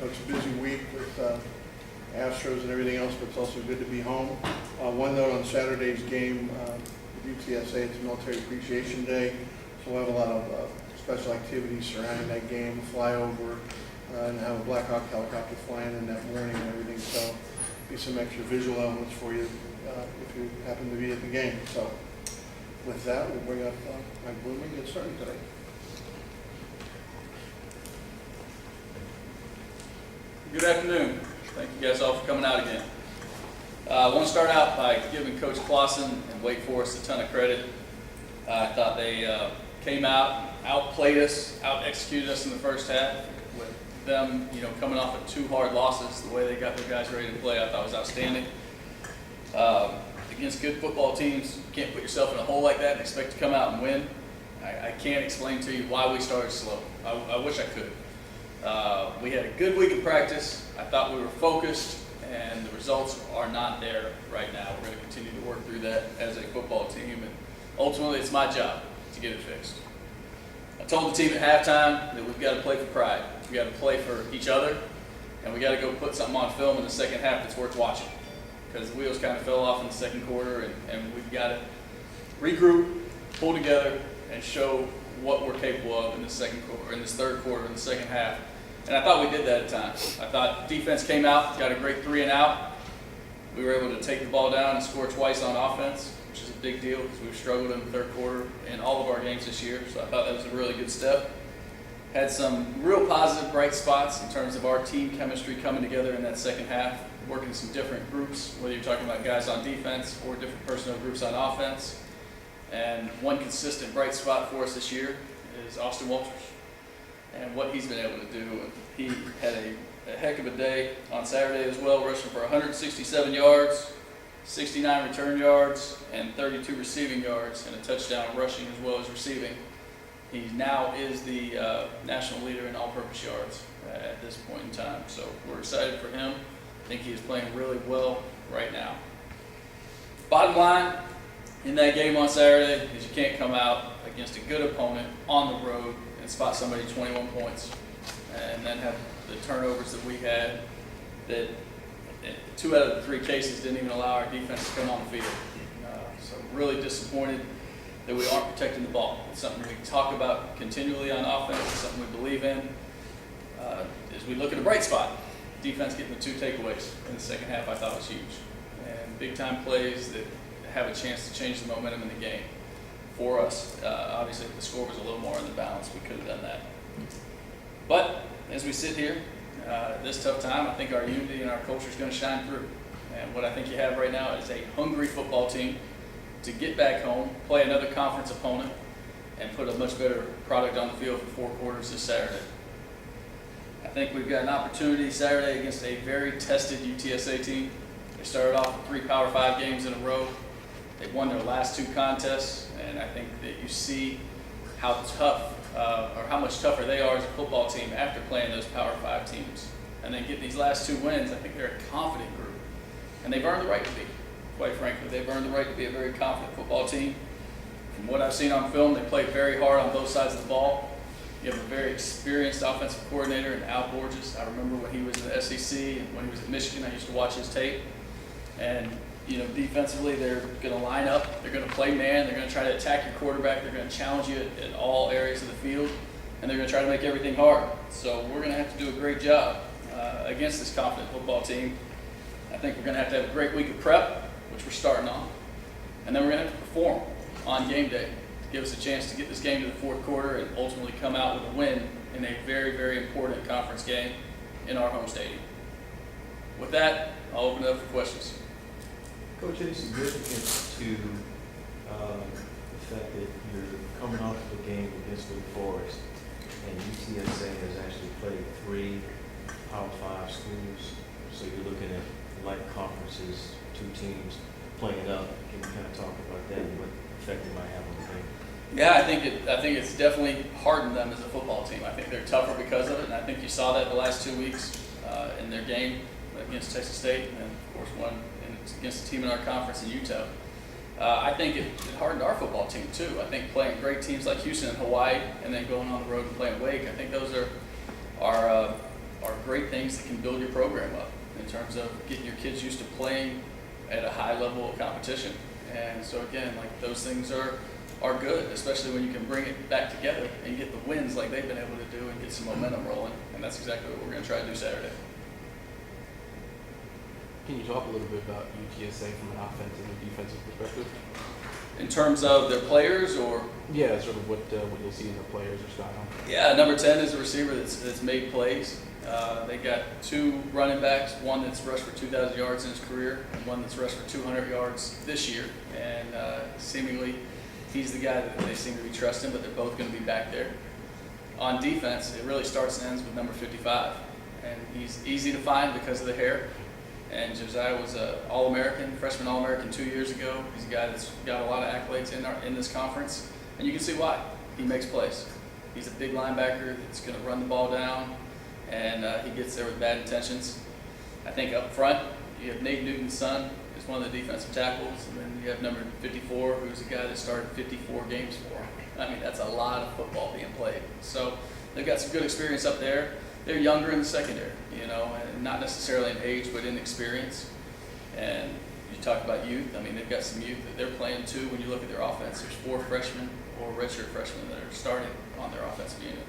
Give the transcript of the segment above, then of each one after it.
So it's a busy week with Astros and everything else, but it's also good to be home. One note on Saturday's game with UTSA, it's Military Appreciation Day, so we'll have a lot of special activities surrounding that game, flyover, and have a Black Hawk helicopter flying in that morning and everything, so be some extra visual elements for you if you happen to be at the game. So with that, we'll bring up Mike Bloomgren and get started today. Good afternoon. Thank you guys all for coming out again. I want to start out by giving Coach Clausen and Wake Forest a ton of credit. I thought they came out, outplayed us, out-executed us in the first half. With them, coming off of 2 hard losses, the way they got their guys ready to play, I thought was outstanding. Against good football teams, you can't put yourself in a hole like that and expect to come out and win. I can't explain to you why we started slow. I wish I could. We had a good week of practice. I thought we were focused, and the results are not there right now. We're going to continue to work through that as a football team, and ultimately it's my job to get it fixed. I told the team at halftime that we've got to play for pride. We've got to play for each other, and we got to go put something on film in the second half that's worth watching, because the wheels kind of fell off in the second quarter, and we've got to regroup, pull together, and show what we're capable of in this third quarter, in the second half. And I thought we did that at times. I thought defense came out, got a great 3 and out. We were able to take the ball down and score twice on offense, which is a big deal because we've struggled in the third quarter in all of our games this year. So I thought that was a really good step. Had some real positive, bright spots in terms of our team chemistry coming together in that second half, working some different groups, whether you're talking about guys on defense or different personnel groups on offense. And one consistent bright spot for us this year is Austin Walters and what he's been able to do. He had a heck of a day on Saturday as well, rushing for 167 yards, 69 return yards, and 32 receiving yards, and a touchdown rushing as well as receiving. He now is the national leader in all-purpose yards at this point in time. So we're excited for him. I think he is playing really well right now. Bottom line in that game on Saturday is you can't come out against a good opponent on the road and spot somebody 21 points and then have the turnovers that we had that 2 out of the 3 cases didn't even allow our defense to come on the field. So really disappointed that we aren't protecting the ball. It's something we talk about continually on offense. It's something we believe in. As we look at a bright spot, defense getting the 2 takeaways in the second half I thought was huge. And big-time plays that have a chance to change the momentum in the game for us. Obviously, if the score was a little more in the balance, we could have done that. But as we sit here, this tough time, I think our unity and our culture is going to shine through. And what I think you have right now is a hungry football team to get back home, play another conference opponent, and put a much better product on the field for 4 quarters this Saturday. I think we've got an opportunity Saturday against a very tested UTSA team. They started off with 3 Power 5 games in a row. They've won their last 2 contests, and I think that you see how tough or how much tougher they are as a football team after playing those Power 5 teams. And then get these last 2 wins, I think they're a confident group. And they've earned the right to be, quite frankly. They've earned the right to be a very confident football team. From what I've seen on film, they play very hard on both sides of the ball. You have a very experienced offensive coordinator in Al Borges. I remember when he was in the SEC and when he was at Michigan, I used to watch his tape. And defensively, they're going to line up. They're going to play man. They're going to try to attack your quarterback. They're going to challenge you at all areas of the field, and they're going to try to make everything hard. So we're going to have to do a great job against this confident football team. I think we're going to have a great week of prep, which we're starting on, and then we're going to have to perform on game day to give us a chance to get this game to the 4th quarter and ultimately come out with a win in a very, very important conference game in our home stadium. With that, I'll open it up for questions. Coach, any significance to the fact that you're coming off of a game against Wake Forest and UTSA has actually played 3 Power 5 schools, so you're looking at like conferences, 2 teams playing it up. Can you kind of talk about that and what effect it might have on the game? Yeah, I think it's definitely hardened them as a football team. I think they're tougher because of it, and I think you saw that the last 2 weeks in their game against Texas State, and of course one against a team in our conference in Utah. I think it hardened our football team too. I think playing great teams like Houston and Hawaii, and then going on the road and playing Wake, I think those are are great things that can build your program up in terms of getting your kids used to playing at a high level of competition. And so again, like those things are good, especially when you can bring it back together and get the wins like they've been able to do and get some momentum rolling. And that's exactly what we're going to try to do Saturday. Can you talk a little bit about UTSA from an offensive and defensive perspective? In terms of their players, or Yeah, sort of what you'll see in their players or style. yeah, number 10 is a receiver that's made plays. They got 2 running backs, one that's rushed for 2,000 yards in his career, and one that's rushed for 200 yards this year. And seemingly, he's the guy that they seem to be trusting, but they're both going to be back there. On defense, it really starts and ends with number 55, and he's easy to find because of the hair. And Josiah was an All-American, freshman All-American 2 years ago. He's a guy that's got a lot of accolades in this conference, and you can see why. He makes plays. He's a big linebacker that's going to run the ball down, and he gets there with bad intentions. I think up front, you have Nate Newton's son, is one of the defensive tackles, and then you have number 54, who's a guy that started 54 games for him. I mean, that's a lot of football being played. So they've got some good experience up there. They're younger in the secondary, you know, and not necessarily in age, but in experience. And you talk about youth. I mean, they've got some youth that they're playing too. When you look at their offense, there's 4 freshmen or redshirt freshmen that are starting on their offensive unit.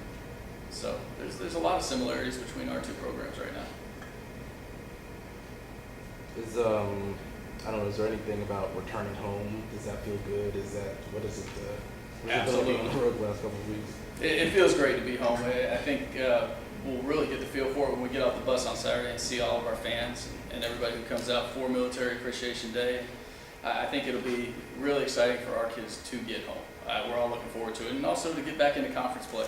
So there's a lot of similarities between our 2 programs right now. Is I don't know. Is there anything about returning home? Does that feel good? What is it? Absolutely. On the road the last couple of weeks. It feels great to be home. I think we'll really get the feel for it when we get off the bus on Saturday and see all of our fans and everybody who comes out for Military Appreciation Day. I think it'll be really exciting for our kids to get home. We're all looking forward to it, and also to get back into conference play.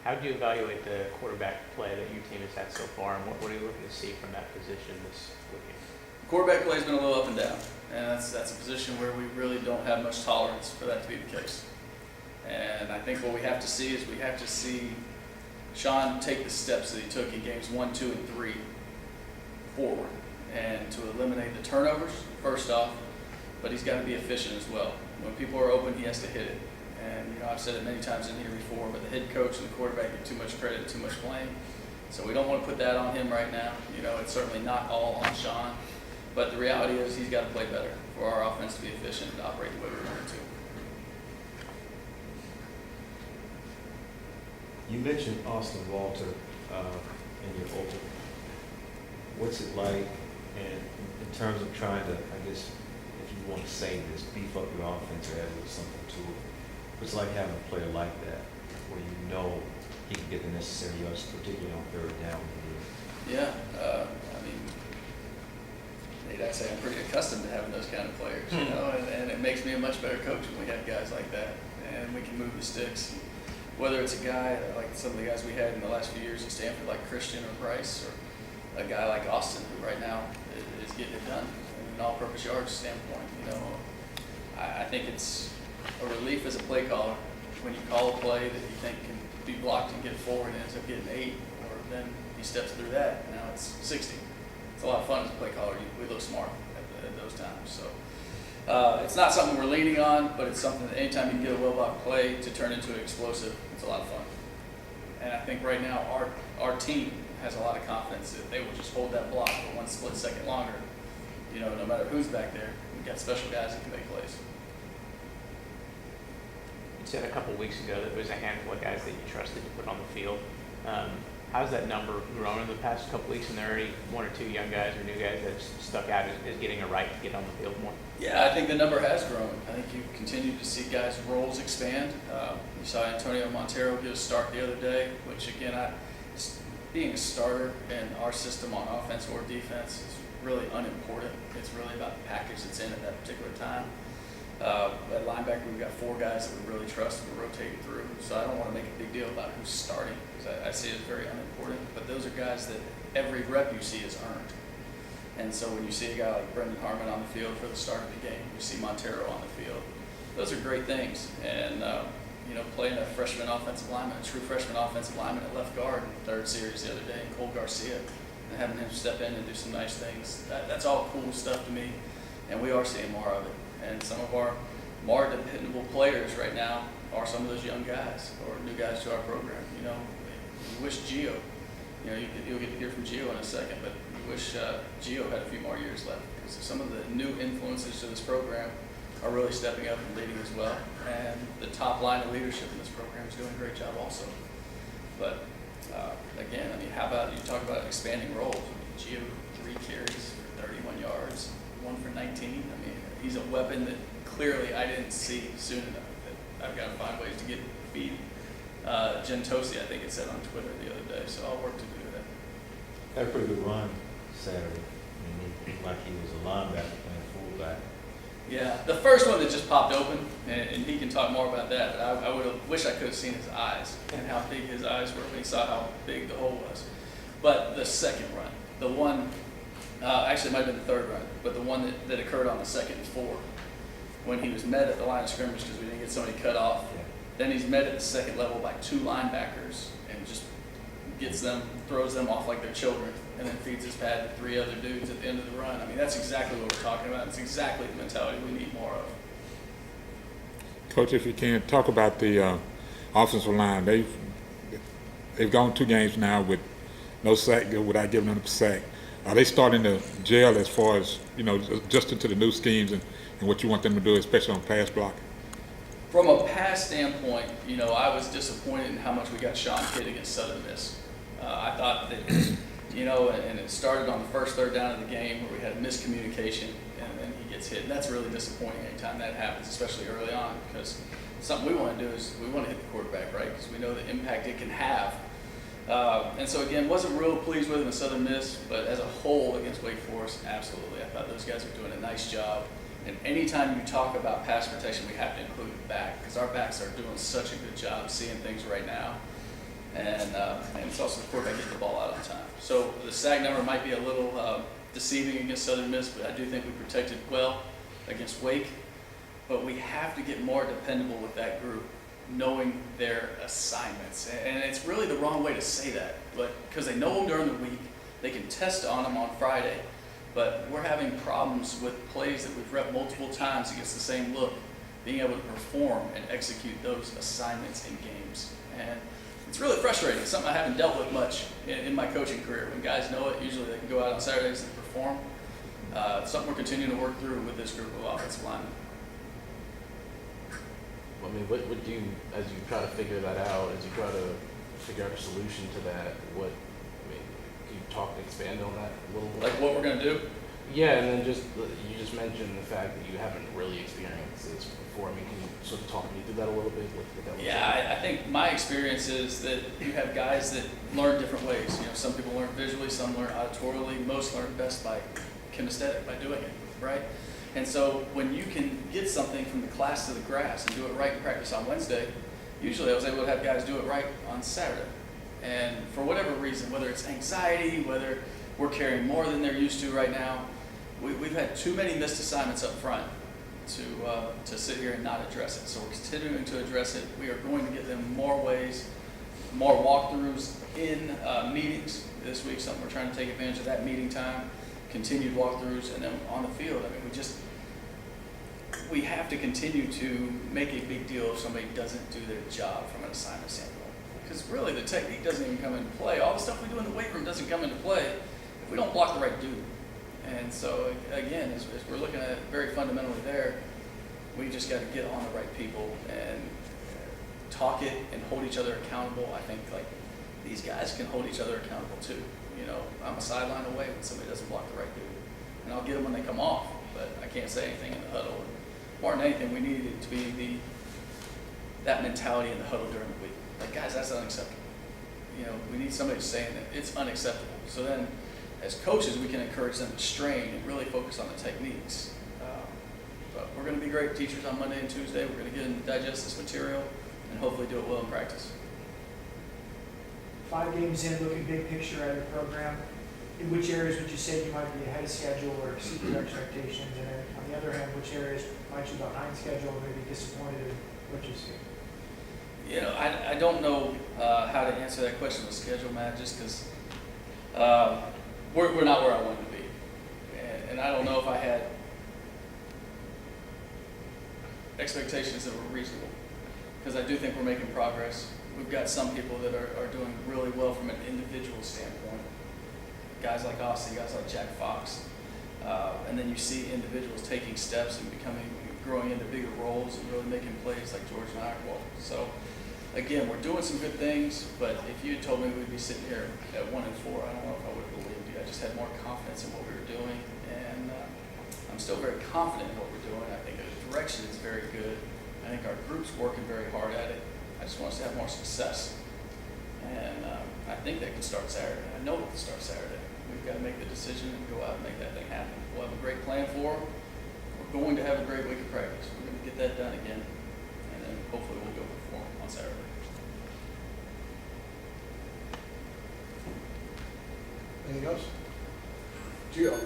How do you evaluate the quarterback play that your team has had so far, and what are you looking to see from that position this weekend? Quarterback play has been a little up and down, and that's a position where we really don't have much tolerance for that to be the case. And I think what we have to see is we have to see Sean take the steps that he took in games 1, 2, and 3 forward, and to eliminate the turnovers, first off, but he's got to be efficient as well. When people are open, he has to hit it. And, you know, I've said it many times in here before, but the head coach and the quarterback get too much credit, too much blame. So we don't want to put that on him right now. You know, it's certainly not all on Sean. But the reality is he's got to play better for our offense to be efficient and operate the way we want it to. You mentioned Austin Walter in your open. What's it like in terms of trying to, I guess, if you want to say this, beef up your offense or add a little something to it? What's it like having a player like that where you know he can get the necessary yards, particularly on 3rd down? Yeah, I mean, I'd say I'm pretty accustomed to having those kind of players, you know, and it makes me a much better coach when we have guys like that, and we can move the sticks. Whether it's a guy like some of the guys we had in the last few years at Stanford, like Christian or Bryce, or a guy like Austin, who right now is getting it done from an all-purpose yards standpoint. You know, I think it's a relief as a play caller when you call a play that you think can be blocked and get forward and ends up getting 8, or then he steps through that. Now it's 60. It's a lot of fun as a play caller. We look smart at those times. So it's not something we're leaning on, but it's something that anytime you can get a well-blocked play to turn into an explosive, it's a lot of fun. And I think right now our team has a lot of confidence that they will just hold that block for 1 split second longer. You know, no matter who's back there, we've got special guys that can make plays. You said a couple of weeks ago that there was a handful of guys that you trusted to put on the field. How's that number grown in the past couple of weeks? And there are already 1 or 2 young guys or new guys that have stuck out as getting a right to get on the field more? Yeah, I think the number has grown. I think you continue to see guys' roles expand. You saw Antonio Montero get a start the other day, which again, being a starter in our system on offense or defense is really unimportant. It's really about the package that's in at that particular time. At linebacker, we've got 4 guys that we really trust and we're rotating through. So I don't want to make a big deal about who's starting because I see it as very unimportant. But those are guys that every rep you see is earned. And so when you see a guy like Brendan Harmon on the field for the start of the game, you see Montero on the field. Those are great things. And, you know, playing a freshman offensive lineman, a true freshman offensive lineman at left guard in the 3rd series the other day, and Cole Garcia, and having him step in and do some nice things, that's all cool stuff to me. And we are seeing more of it. And some of our more dependable players right now are some of those young guys or new guys to our program. You know, we wish Gio, you'll get to hear from Gio in a second, but we wish Gio had a few more years left, because some of the new influences to this program are really stepping up and leading as well. And the top line of leadership in this program is doing a great job also. But again, I mean, how about you talk about expanding roles? Gio, 3 carries for 31 yards, 1 for 19. I mean, he's a weapon that clearly I didn't see soon enough. That I've got to find ways to get feed. Gentosi, I think it said on Twitter the other day, so I'll work to do that. Had a pretty good run Saturday. I mean, he looked like he was a linebacker playing fullback. Yeah, the first one that just popped open, and he can talk more about that, but I wish I could have seen his eyes and how big his eyes were when he saw how big the hole was. But the second run, the one, actually it might have been the third run, but the one that occurred on the 2nd and 4, when he was met at the line of scrimmage because we didn't get somebody cut off. Yeah. Then he's met at the second level by 2 linebackers and just gets them, throws them off like they're children, and then feeds his pad to 3 other dudes at the end of the run. I mean, that's exactly what we're talking about. It's exactly the mentality we need more of. Coach, if you can, talk about the offensive line. They've gone 2 games now with no sack, without giving them a sack. Are they starting to gel as far as, adjusting to the new schemes and what you want them to do, especially on pass blocking? From a pass standpoint, I was disappointed in how much we got Sean Kidd against Southern Miss. I thought that, and it started on the first third down of the game where we had a miscommunication and then he gets hit. And that's really disappointing anytime that happens, especially early on, because something we want to do is we want to hit the quarterback, right? Because we know the impact it can have. And so again, wasn't real pleased with him in Southern Miss, but as a whole against Wake Forest, absolutely. I thought those guys are doing a nice job. And anytime you talk about pass protection, we have to include the back, because our backs are doing such a good job seeing things right now. And it's also the quarterback getting the ball out on time. So the sack number might be a little deceiving against Southern Miss, but I do think we protected well against Wake. But we have to get more dependable with that group, knowing their assignments. And it's really the wrong way to say that, but because they know them during the week, they can test on them on Friday. But we're having problems with plays that we've repped multiple times against the same look, being able to perform and execute those assignments in games. And it's really frustrating. It's something I haven't dealt with much in my coaching career. When guys know it, usually they can go out on Saturdays and perform. It's something we're continuing to work through with this group of offensive linemen. I mean, what would you, as you try to figure that out, as you try to figure out a solution to that, can you expand on that a little bit? Like what we're going to do? Yeah, and then you just mentioned the fact that you haven't really experienced this before. I mean, can you sort of talk me through that a little bit? What that looks like? Yeah, I think my experience is that you have guys that learn different ways. Some people learn visually, some learn auditorily, most learn best by kinesthetic, by doing it, right? And so when you can get something from the class to the grass and do it right in practice on Wednesday, usually I was able to have guys do it right on Saturday. And for whatever reason, whether it's anxiety, whether we're carrying more than they're used to right now, we've had too many missed assignments up front to sit here and not address it. So we're continuing to address it. We are going to give them more ways, more walkthroughs in meetings this week, something we're trying to take advantage of that meeting time, continued walkthroughs, and then on the field. I mean, we have to continue to make a big deal if somebody doesn't do their job from an assignment standpoint. Because really the technique doesn't even come into play. All the stuff we do in the weight room doesn't come into play if we don't block the right dude. And so again, as we're looking at it very fundamentally there, we just got to get on the right people and talk it and hold each other accountable. I think like these guys can hold each other accountable too. I'm a sideline away when somebody doesn't block the right dude. And I'll get them when they come off, but I can't say anything in the huddle. More than anything, we needed it to be that mentality in the huddle during the week. Like, guys, that's unacceptable. We need somebody saying that it's unacceptable. So then, as coaches, we can encourage them to strain and really focus on the techniques. But we're going to be great teachers on Monday and Tuesday. We're going to get them to digest this material and hopefully do it well in practice. 5 games in, looking big picture at your program, in which areas would you say you might be ahead of schedule or exceed your expectations? And then on the other hand, which areas might you be behind schedule or maybe disappointed in what you see? I don't know how to answer that question with schedule, Matt, just because we're not where I wanted to be. And I don't know if I had expectations that were reasonable because I do think we're making progress. We've got some people that are doing really well from an individual standpoint. Guys like Aussie, guys like Jack Fox. And then you see individuals taking steps and growing into bigger roles and really making plays like George Nyquil. So again, we're doing some good things, but if you had told me we'd be sitting here at 1-4, I don't know if I would have believed you. I just had more confidence in what we were doing, and I'm still very confident in what we're doing. I think the direction is very good. I think our group's working very hard at it. I just want us to have more success. And I think that can start Saturday. I know it can start Saturday. We've got to make the decision and go out and make that thing happen. We'll have a great plan for it. We're going to have a great week of practice. We're going to get that done again. And then hopefully we'll go perform on Saturday. Anything else? Gio?